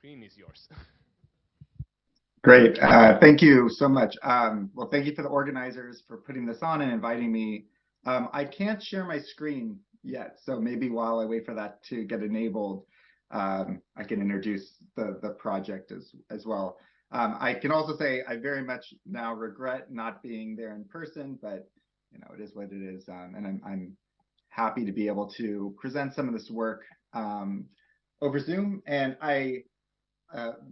screen is yours. Great. Thank you so much. Well, thank you for the organizers for putting this on and inviting me. I can't share my screen yet, so maybe while I wait for that to get enabled, I can introduce the project as well. I can also say I very much now regret not being there in person, but you know, it is what it is, and I'm happy to be able to present some of this work over Zoom. And I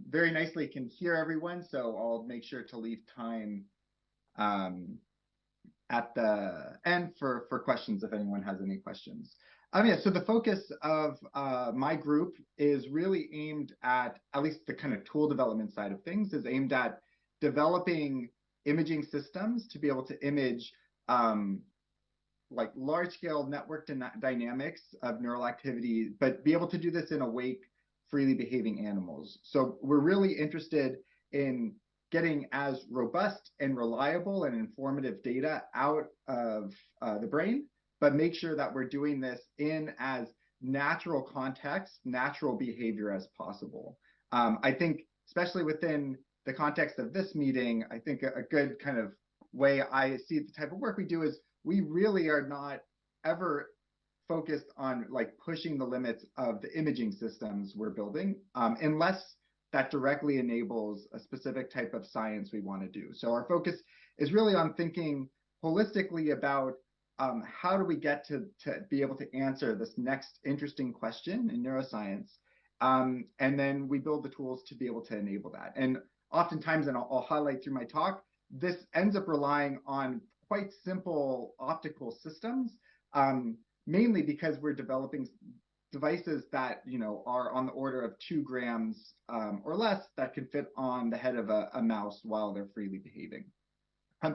very nicely can hear everyone, so I'll make sure to leave time at the end for questions if anyone has any questions. Yeah, so the focus of my group is really aimed at least the kind of tool development side of things, is aimed at developing imaging systems to be able to image like large-scale network dynamics of neural activity, but be able to do this in awake, freely behaving animals. So we're really interested in getting as robust and reliable and informative data out of the brain, but make sure that we're doing this in as natural context, natural behavior as possible. I think, especially within the context of this meeting, I think a good kind of way I see the type of work we do is we really are not ever focused on like pushing the limits of the imaging systems we're building, unless that directly enables a specific type of science we want to do. So our focus is really on thinking holistically about how do we get to be able to answer this next interesting question in neuroscience, and then we build the tools to be able to enable that. And oftentimes, and I'll highlight through my talk, this ends up relying on quite simple optical systems, mainly because we're developing devices that, you know, are on the order of 2 grams or less that can fit on the head of a mouse while they're freely behaving.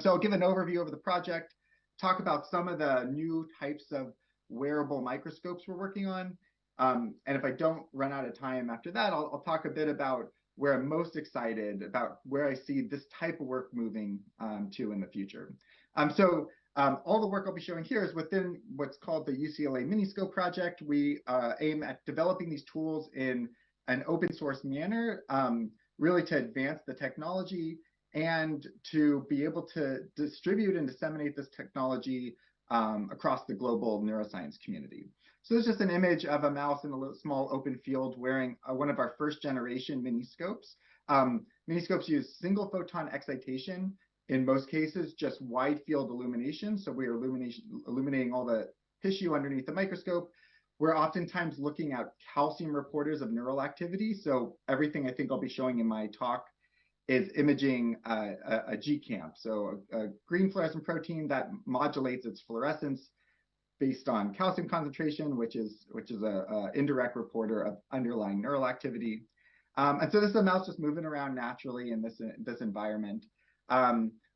So I'll give an overview of the project, talk about some of the new types of wearable microscopes we're working on. And if I don't run out of time after that, I'll talk a bit about where I'm most excited about where I see this type of work moving to in the future. All the work I'll be showing here is within what's called the UCLA Miniscope Project. We aim at developing these tools in an open source manner, really to advance the technology and to be able to distribute and disseminate this technology across the global neuroscience community. So this is just an image of a mouse in a little small open field wearing one of our first generation miniscopes. Miniscopes use single photon excitation, in most cases, just wide field illumination. So we are illuminating all the tissue underneath the microscope. We're oftentimes looking at calcium reporters of neural activity. So everything I think I'll be showing in my talk is imaging a GCAMP, so a green fluorescent protein that modulates its fluorescence based on calcium concentration, which is a indirect reporter of underlying neural activity. And so this is a mouse just moving around naturally in this environment.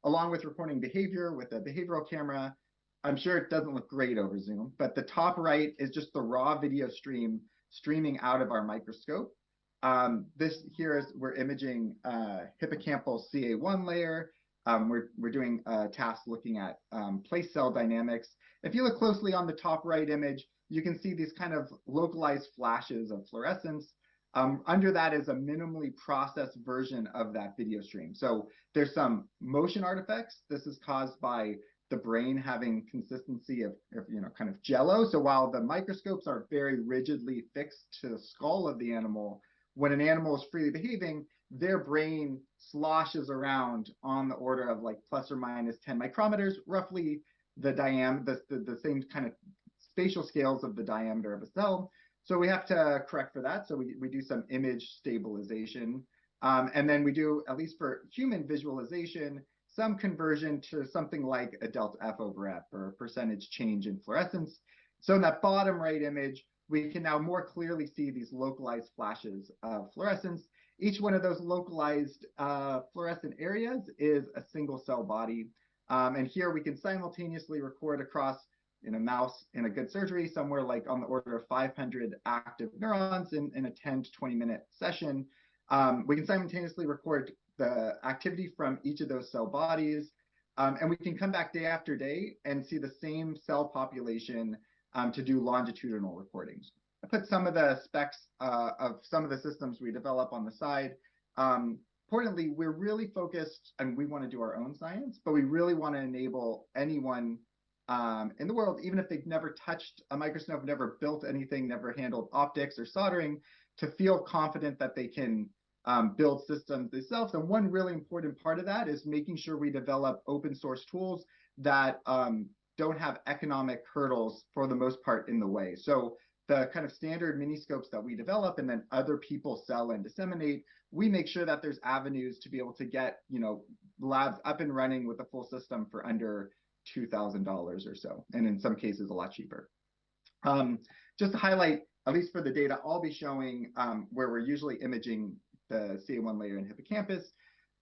Along with reporting behavior with a behavioral camera. I'm sure it doesn't look great over Zoom, but the top right is just the raw video stream streaming out of our microscope. This here is, we're imaging hippocampal CA1 layer. We're doing tasks looking at place cell dynamics. If you look closely on the top right image, you can see these kind of localized flashes of fluorescence. Under that is a minimally processed version of that video stream. So there's some motion artifacts. This is caused by the brain having consistency of you know, kind of jello. So while the microscopes are very rigidly fixed to the skull of the animal, when an animal is freely behaving, their brain sloshes around on the order of like plus or minus 10 micrometers, roughly the diameter, the same kind of spatial scales of the diameter of a cell. So we have to correct for that. So we do some image stabilization. And then we do, at least for human visualization, some conversion to something like a delta F over F, or a percentage change in fluorescence. So in that bottom right image, we can now more clearly see these localized flashes of fluorescence. Each one of those localized fluorescent areas is a single cell body. And here we can simultaneously record across, in a mouse in a good surgery, somewhere like on the order of 500 active neurons in a 10 to 20 minute session. We can simultaneously record the activity from each of those cell bodies. And we can come back day after day and see the same cell population to do longitudinal recordings. I put some of the specs of some of the systems we develop on the side. Importantly, we're really focused, and we want to do our own science, but we really want to enable anyone in the world, even if they've never touched a microscope, never built anything, never handled optics or soldering, to feel confident that they can build systems themselves. And one really important part of that is making sure we develop open source tools that don't have economic hurdles for the most part in the way. So the kind of standard miniscopes that we develop and then other people sell and disseminate, we make sure that there's avenues to be able to get, labs up and running with a full system for under $2,000 or so, and in some cases a lot cheaper. Just to highlight, at least for the data I'll be showing, where we're usually imaging the CA1 layer in hippocampus,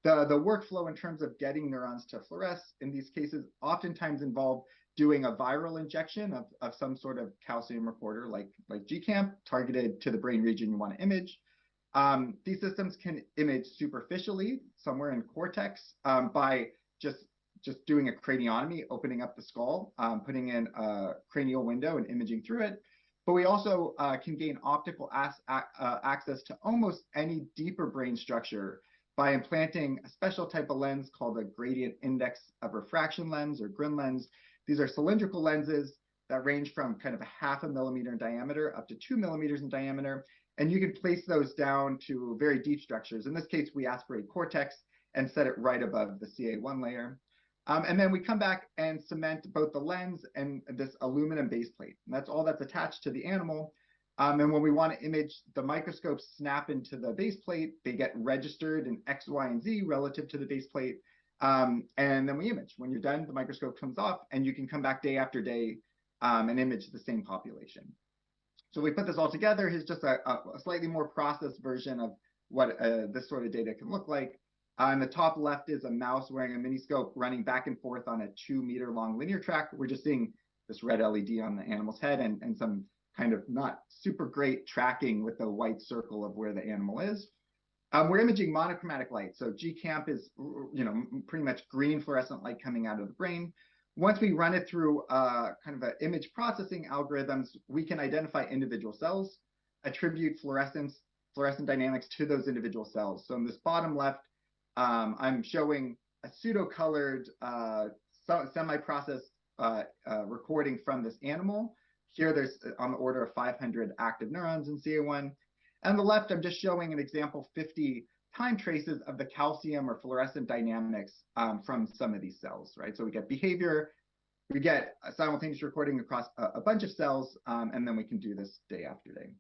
the workflow in terms of getting neurons to fluoresce in these cases oftentimes involve doing a viral injection of some sort of calcium reporter like GCamp targeted to the brain region you want to image. These systems can image superficially somewhere in cortex by just doing a craniotomy, opening up the skull, putting in a cranial window and imaging through it. But we also can gain optical access to almost any deeper brain structure by implanting a special type of lens called a gradient index of refraction lens, or GRIN lens. These are cylindrical lenses that range from kind of a 0.5 millimeter in diameter up to 2 millimeters in diameter. And you can place those down to very deep structures. In this case, we aspirate cortex and set it right above the CA1 layer. And then we come back and cement both the lens and this aluminum base plate. And that's all that's attached to the animal. And when we want to image, the microscopes snap into the base plate. They get registered in X, Y, and Z relative to the base plate. And then we image. When you're done, the microscope comes off, and you can come back day after day and image the same population. So we put this all together. Here's just a slightly more processed version of what this sort of data can look like. On the top left is a mouse wearing a miniscope running back and forth on a 2-meter long linear track. We're just seeing this red LED on the animal's head and some kind of not super great tracking with the white circle of where the animal is. We're imaging monochromatic light. So GCamp is, pretty much green fluorescent light coming out of the brain. Once we run it through kind of an image processing algorithms, we can identify individual cells, attribute fluorescent dynamics to those individual cells. So in this bottom left, I'm showing a pseudo-colored semi-processed recording from this animal. Here there's on the order of 500 active neurons in CA1. And on the left, I'm just showing an example 50 time traces of the calcium or fluorescent dynamics from some of these cells, right? So we get behavior, we get a simultaneous recording across a bunch of cells, and then we can do this day after day.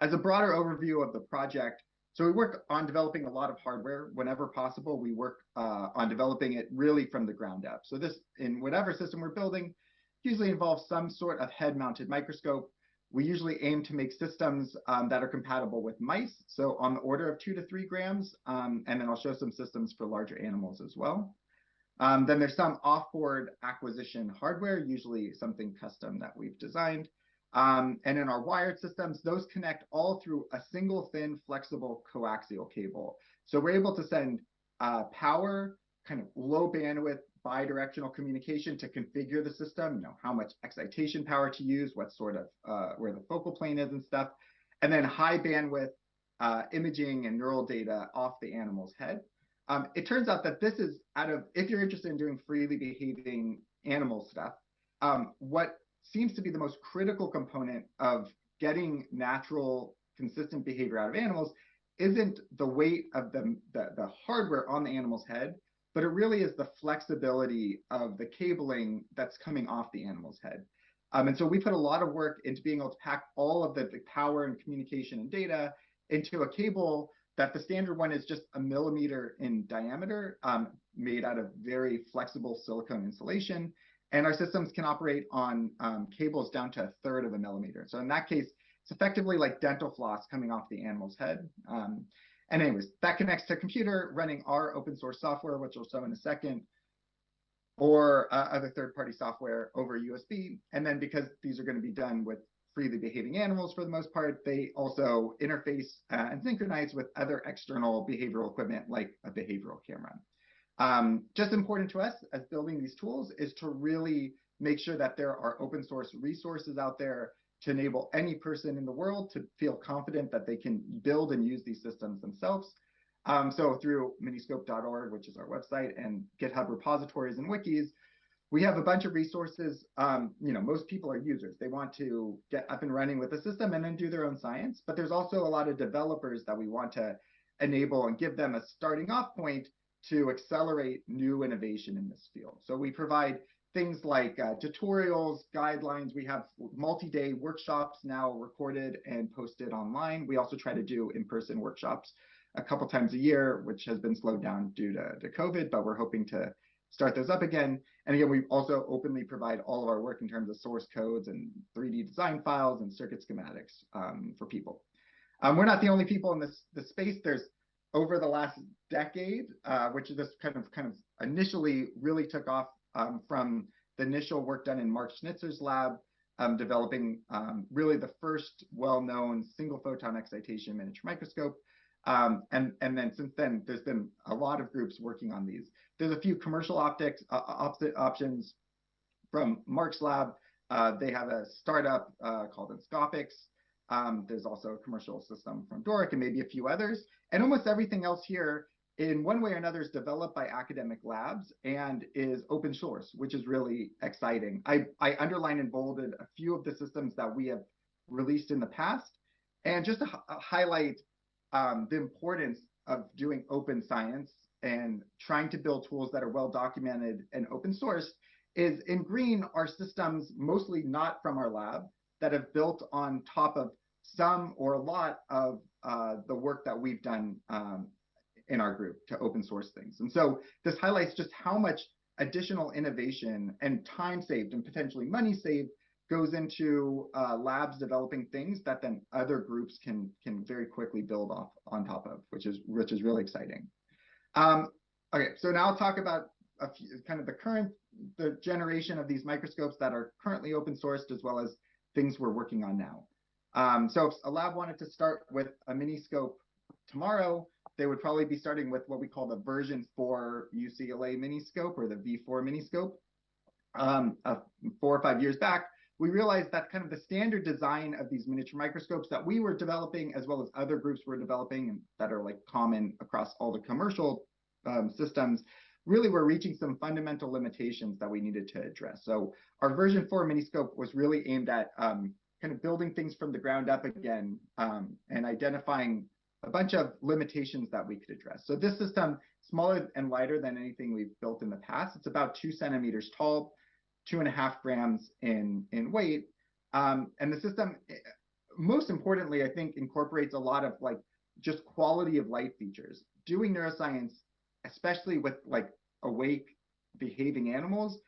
As a broader overview of the project, so we work on developing a lot of hardware. Whenever possible, we work on developing it really from the ground up. So this, in whatever system we're building, usually involves some sort of head-mounted microscope. We usually aim to make systems that are compatible with mice, so on the order of 2 to 3 grams, and then I'll show some systems for larger animals as well. Then there's some off-board acquisition hardware, usually something custom that we've designed. And in our wired systems, those connect all through a single thin, flexible coaxial cable. So we're able to send power, kind of low bandwidth, bidirectional communication to configure the system, how much excitation power to use, what sort of, where the focal plane is and stuff. And then high bandwidth imaging and neural data off the animal's head. It turns out that this is if you're interested in doing freely behaving animal stuff, what seems to be the most critical component of getting natural, consistent behavior out of animals isn't the weight of the hardware on the animal's head, but it really is the flexibility of the cabling that's coming off the animal's head. And so we put a lot of work into being able to pack all of the power and communication and data into a cable that the standard one is just 1 millimeter in diameter, made out of very flexible silicone insulation. And our systems can operate on cables down to 1/3 of a millimeter. So in that case, it's effectively like dental floss coming off the animal's head. And anyways, that connects to a computer running our open source software, which I'll show in a second, or other third-party software over USB. And then because these are going to be done with freely behaving animals for the most part, they also interface and synchronize with other external behavioral equipment like a behavioral camera. Just important to us as building these tools is to really make sure that there are open source resources out there to enable any person in the world to feel confident that they can build and use these systems themselves. So through miniscope.org, which is our website, and GitHub repositories and wikis, we have a bunch of resources. Most people are users. They want to get up and running with the system and then do their own science. But there's also a lot of developers that we want to enable and give them a starting off point to accelerate new innovation in this field. So we provide things like tutorials, guidelines. We have multi-day workshops now recorded and posted online. We also try to do in-person workshops a couple times a year, which has been slowed down due to COVID, but we're hoping to start those up again. And again, we also openly provide all of our work in terms of source codes and 3D design files and circuit schematics for people. We're not the only people in this space. There's over the last decade, which is this kind of initially really took off from the initial work done in Mark Schnitzer's lab, developing really the first well-known single photon excitation miniature microscope. And then since then, there's been a lot of groups working on these. There's a few commercial optics options from Mark's lab. They have a startup called Enscopics. There's also a commercial system from Doric and maybe a few others. And almost everything else here, in one way or another, is developed by academic labs and is open source, which is really exciting. I underlined and bolded a few of the systems that we have released in the past. And just to highlight the importance of doing open science and trying to build tools that are well documented and open source is in green are systems mostly not from our lab that have built on top of some or a lot of the work that we've done in our group to open source things. And so this highlights just how much additional innovation and time saved and potentially money saved goes into labs developing things that then other groups can very quickly build off on top of, which is really exciting. Okay, so now I'll talk about a few, kind of the generation of these microscopes that are currently open sourced, as well as things we're working on now. So if a lab wanted to start with a miniscope tomorrow, they would probably be starting with what we call the version 4 UCLA Miniscope, or the V4 Miniscope. 4 or 5 years back, we realized that kind of the standard design of these miniature microscopes that we were developing, as well as other groups were developing, and that are like common across all the commercial systems, really were reaching some fundamental limitations that we needed to address. So our version 4 Miniscope was really aimed at kind of building things from the ground up again, and identifying a bunch of limitations that we could address. So this system, smaller and lighter than anything we've built in the past. It's about 2 centimeters tall, 2.5 grams in weight. And the system, most importantly, I think, incorporates a lot of like just quality of light features. Doing neuroscience, especially with like awake behaving animals,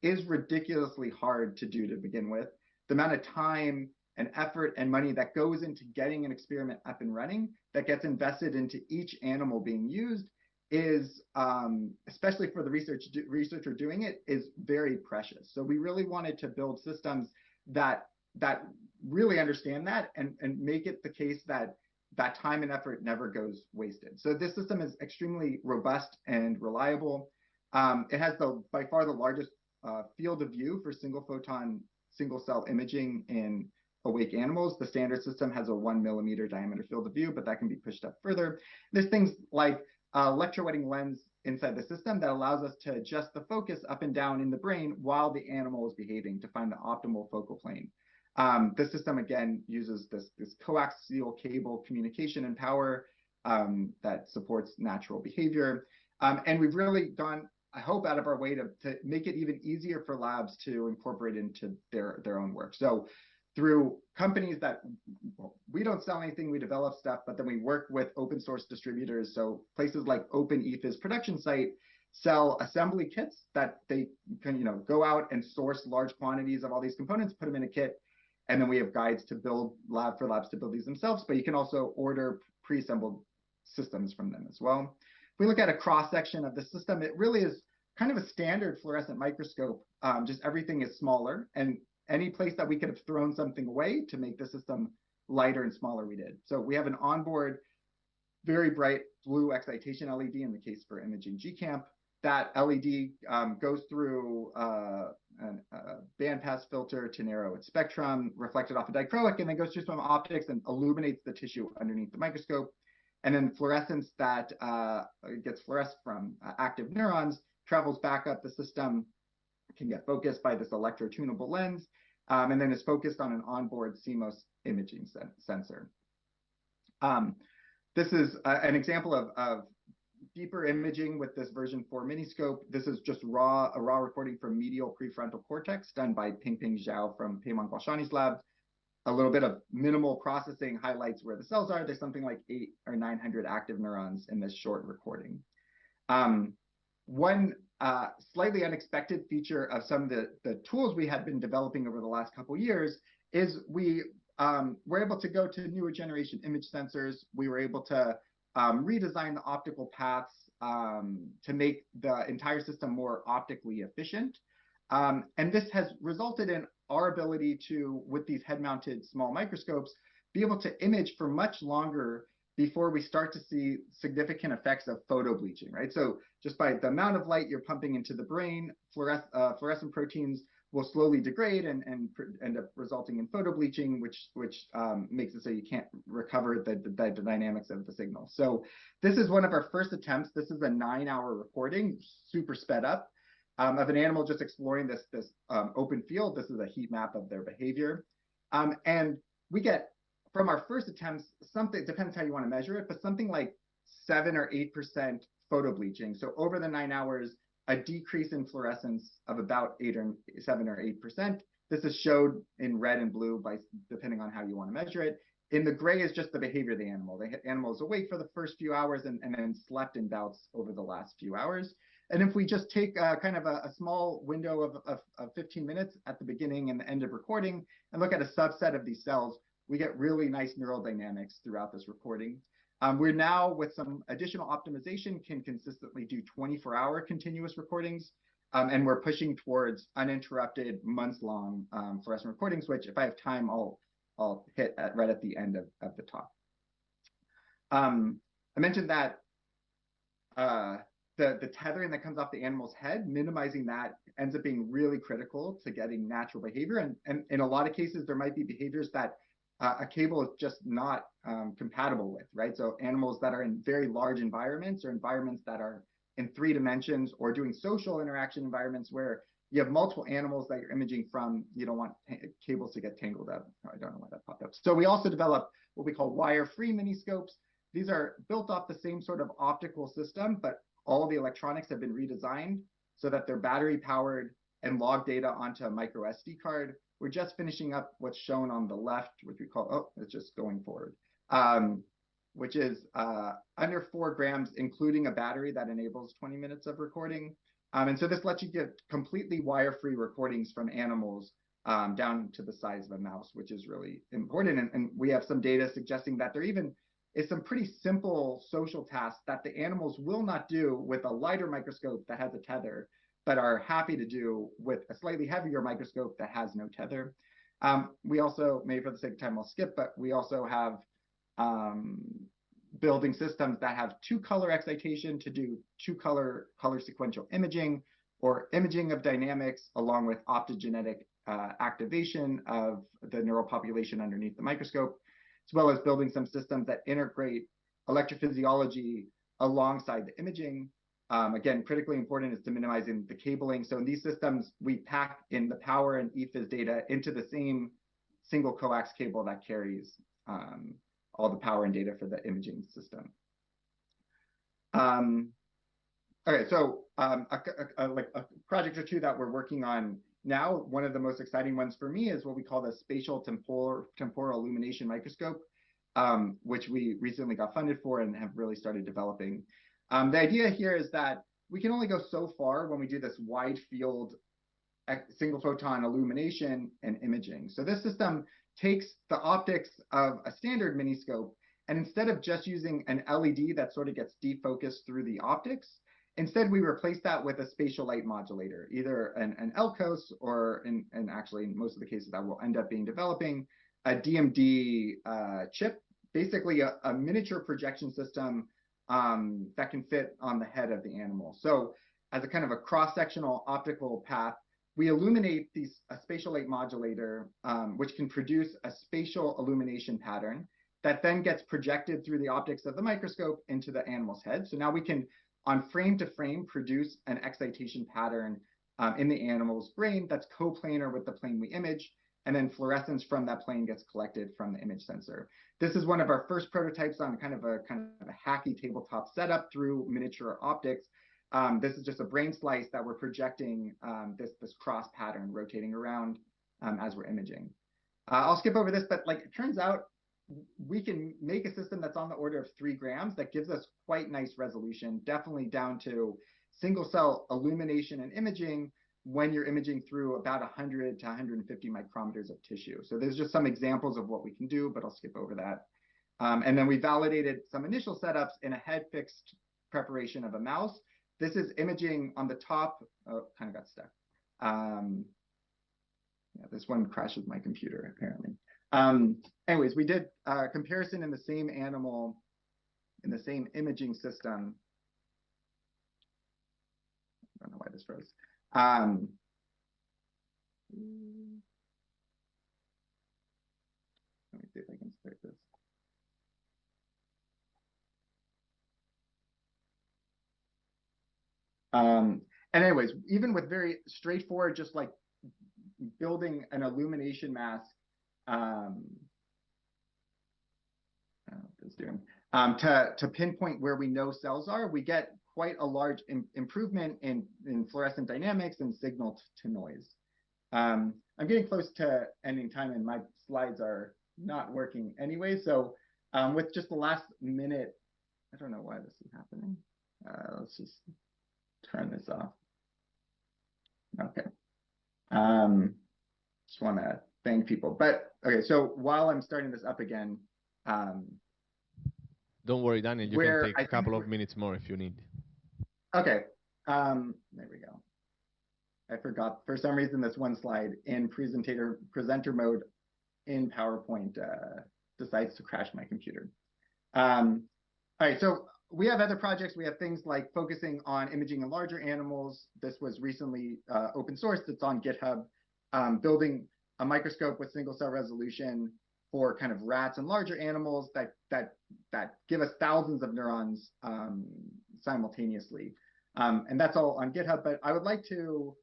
is ridiculously hard to do to begin with. The amount of time and effort and money that goes into getting an experiment up and running, that gets invested into each animal being used, is, especially for the researcher doing it, is very precious. So we really wanted to build systems that really understand that and make it the case that that time and effort never goes wasted. So this system is extremely robust and reliable. It has by far the largest field of view for single photon, single cell imaging in awake animals. The standard system has a 1 millimeter diameter field of view, but that can be pushed up further. There's things like electrowetting lens inside the system that allows us to adjust the focus up and down in the brain while the animal is behaving to find the optimal focal plane. The system, again, uses this coaxial cable communication and power that supports natural behavior. And we've really gone, I hope, out of our way to make it even easier for labs to incorporate into their own work. So through companies that, well, we don't sell anything, we develop stuff, but then we work with open source distributors. So places like OpenETH's production site sell assembly kits that they can, go out and source large quantities of all these components, put them in a kit, and then we have guides to build for labs to build these themselves. But you can also order pre-assembled systems from them as well. If we look at a cross section of the system, it really is kind of a standard fluorescent microscope. Just everything is smaller, and any place that we could have thrown something away to make the system lighter and smaller, we did. So we have an onboard, very bright blue excitation LED in the case for imaging GCamp. That LED goes through bandpass filter to narrow its spectrum, reflected off a dichroic, and then goes through some optics and illuminates the tissue underneath the microscope. And then fluorescence that gets fluoresced from active neurons, travels back up the system, can get focused by this electro-tunable lens, and then is focused on an onboard CMOS imaging sensor. This is an example of deeper imaging with this version 4 Miniscope. This is just a raw recording from medial prefrontal cortex done by Pingping Zhao from Peiman Guoshani's lab. A little bit of minimal processing highlights where the cells are. There's something like 800 or 900 active neurons in this short recording. One slightly unexpected feature of some of the tools we had been developing over the last couple years is we were able to go to newer generation image sensors. We were able to redesign the optical paths to make the entire system more optically efficient. And this has resulted in our ability to, with these head-mounted small microscopes, be able to image for much longer before we start to see significant effects of photobleaching, right? So just by the amount of light you're pumping into the brain, fluorescent proteins will slowly degrade and end up resulting in photobleaching, which makes it so you can't recover the dynamics of the signal. So this is one of our first attempts. This is a 9-hour recording, super sped up, of an animal just exploring this open field. This is a heat map of their behavior. And we get, from our first attempts, something, depends how you want to measure it, but something like 7 or 8% photobleaching. So over the 9 hours, a decrease in fluorescence of about 7 or 8%. This is showed in red and blue by depending on how you want to measure it. In the gray is just the behavior of the animal. The animal is awake for the first few hours and then slept in bouts over the last few hours. And if we just take kind of a small window of 15 minutes at the beginning and the end of recording and look at a subset of these cells, we get really nice neural dynamics throughout this recording. We're now, with some additional optimization, can consistently do 24-hour continuous recordings, and we're pushing towards uninterrupted, months-long fluorescent recordings, which, if I have time, I'll hit right at the end of the talk. I mentioned that the tethering that comes off the animal's head, minimizing that ends up being really critical to getting natural behavior. And in a lot of cases, there might be behaviors that a cable is just not compatible with, right? So animals that are in very large environments or environments that are in 3 dimensions or doing social interaction environments where you have multiple animals that you're imaging from, you don't want cables to get tangled up. I don't know why that popped up. So we also developed what we call wire-free miniscopes. These are built off the same sort of optical system, but all the electronics have been redesigned so that they're battery powered and log data onto a micro SD card. We're just finishing up what's shown on the left, which we call, oh, it's just going forward, which is under 4 grams, including a battery that enables 20 minutes of recording. And so this lets you get completely wire-free recordings from animals down to the size of a mouse, which is really important. And we have some data suggesting that there even is some pretty simple social tasks that the animals will not do with a lighter microscope that has a tether, but are happy to do with a slightly heavier microscope that has no tether. We also, maybe for the sake of time I'll skip, but we also have building systems that have 2-color excitation to do 2-color sequential imaging, or imaging of dynamics along with optogenetic activation of the neural population underneath the microscope, as well as building some systems that integrate electrophysiology alongside the imaging. Again, critically important is to minimizing the cabling. So in these systems, we pack in the power and ePhys data into the same single coax cable that carries all the power and data for the imaging system. Okay, so like a project or two that we're working on now, one of the most exciting ones for me is what we call the spatial temporal illumination microscope, which we recently got funded for and have really started developing. The idea here is that we can only go so far when we do this wide field single photon illumination and imaging. So this system takes the optics of a standard miniscope, and instead of just using an LED that sort of gets defocused through the optics, instead we replace that with a spatial light modulator, either an LCOS or, and actually in most of the cases that we'll end up being developing, a DMD chip, basically a miniature projection system that can fit on the head of the animal. So as a kind of a cross-sectional optical path, we illuminate a spatial light modulator, which can produce a spatial illumination pattern that then gets projected through the optics of the microscope into the animal's head. So now we can, on frame to frame, produce an excitation pattern in the animal's brain that's coplanar with the plane we image, and then fluorescence from that plane gets collected from the image sensor. This is one of our first prototypes on kind of a hacky tabletop setup through miniature optics. This is just a brain slice that we're projecting this cross pattern rotating around as we're imaging. I'll skip over this, but like it turns out we can make a system that's on the order of 3 grams that gives us quite nice resolution, definitely down to single cell illumination and imaging when you're imaging through about 100 to 150 micrometers of tissue. So there's just some examples of what we can do, but I'll skip over that. And then we validated some initial setups in a head fixed preparation of a mouse. This is imaging on the top. Oh, kind of got stuck. Yeah, this one crashes my computer apparently. Anyways, we did a comparison in the same animal, in the same imaging system. I don't know why this froze. Let me see if I can start this. And anyways, even with very straightforward, just like building an illumination mask, to pinpoint where we know cells are, we get quite a large improvement in fluorescent dynamics and signal to noise. I'm getting close to ending time and my slides are not working anyway. So with just the last minute, I don't know why this is happening. Let's just turn this off. Okay. Just want to thank people. But okay, so while I'm starting this up again. Don't worry, Daniel, you can take a couple of minutes more if you need. Okay, there we go. I forgot, for some reason, this one slide in presenter mode in PowerPoint decides to crash my computer. All right, so we have other projects. We have things like focusing on imaging in larger animals. This was recently open sourced. It's on GitHub. Building a microscope with single cell resolution for kind of rats and larger animals that give us thousands of neurons simultaneously. And that's all on GitHub, but I would like to,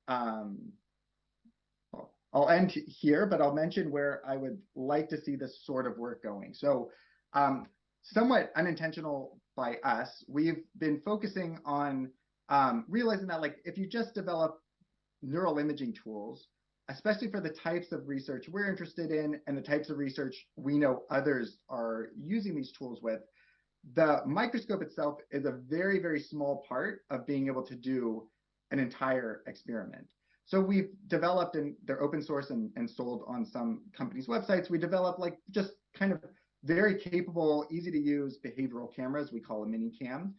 I'll end here, but I'll mention where I would like to see this sort of work going. So somewhat unintentional by us, we've been focusing on realizing that like if you just develop neural imaging tools, especially for the types of research we're interested in and the types of research we know others are using these tools with, the microscope itself is a very, very small part of being able to do an entire experiment. So we've developed, and they're open source and sold on some companies' websites, we developed like just kind of very capable, easy to use behavioral cameras, we call a mini cam,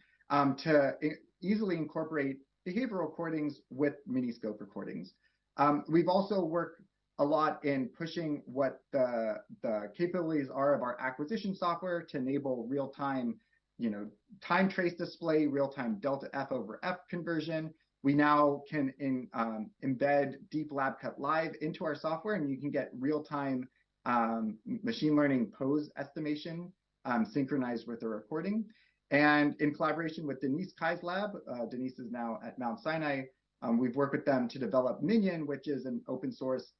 to easily incorporate behavioral recordings with miniscope recordings. We've also worked a lot in pushing what the capabilities are of our acquisition software to enable real-time, time trace display, real-time delta F over F conversion. We now can embed Deep Lab Cut Live into our software, and you can get real-time machine learning pose estimation synchronized with the recording. And in collaboration with Denise Kai's lab, Denise is now at Mount Sinai, we've worked with them to develop Minion, which is an open source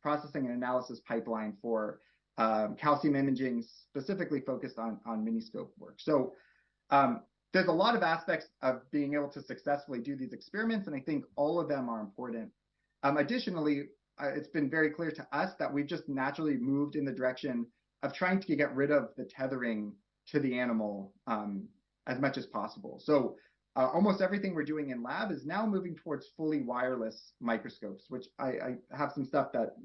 processing and analysis pipeline for calcium imaging, specifically focused on miniscope work. So there's a lot of aspects of being able to successfully do these experiments, and I think all of them are important. Additionally, it's been very clear to us that we've just naturally moved in the direction of trying to get rid of the tethering to the animal as much as possible. So almost everything we're doing in lab is now moving towards fully wireless microscopes, which I have some stuff that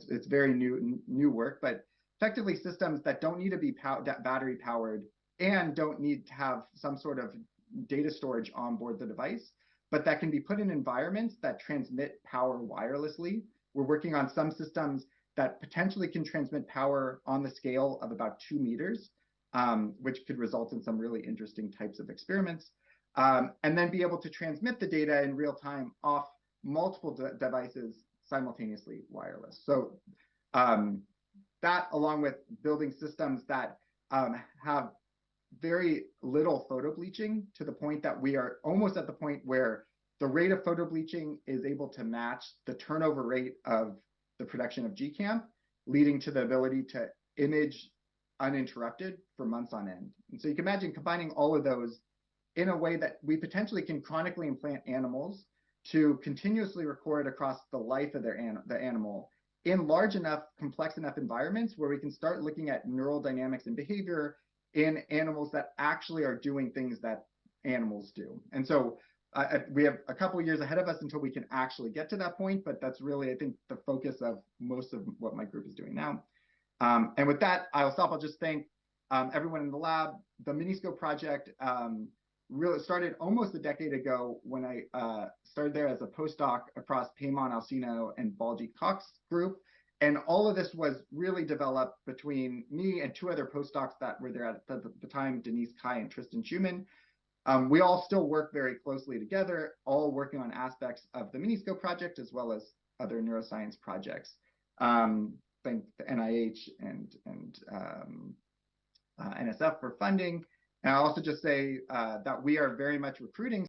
it's very new work, but effectively systems that don't need to be battery powered and don't need to have some sort of data storage on board the device, but that can be put in environments that transmit power wirelessly. We're working on some systems that potentially can transmit power on the scale of about 2 meters, which could result in some really interesting types of experiments. And then be able to transmit the data in real time off multiple devices simultaneously wireless. So that, along with building systems that have very little photo bleaching, to the point that we are almost at the point where the rate of photo bleaching is able to match the turnover rate of the production of GCAM, leading to the ability to image uninterrupted for months on end. And so you can imagine combining all of those in a way that we potentially can chronically implant animals to continuously record across the life of the animal in large enough, complex enough environments where we can start looking at neural dynamics and behavior in animals that actually are doing things that animals do. And so we have a couple of years ahead of us until we can actually get to that point, but that's really, I think, the focus of most of what my group is doing now. And with that, I'll stop. I'll just thank everyone in the lab. The Miniscope project really started almost a decade ago when I started there as a postdoc across Payman Alcino and Baljeet Cox's group. And all of this was really developed between me and two other postdocs that were there at the time, Denise Kai and Tristan Schumann. We all still work very closely together, all working on aspects of the Miniscope project as well as other neuroscience projects. Thank the NIH and NSF for funding. And I'll also just say that we are very much recruiting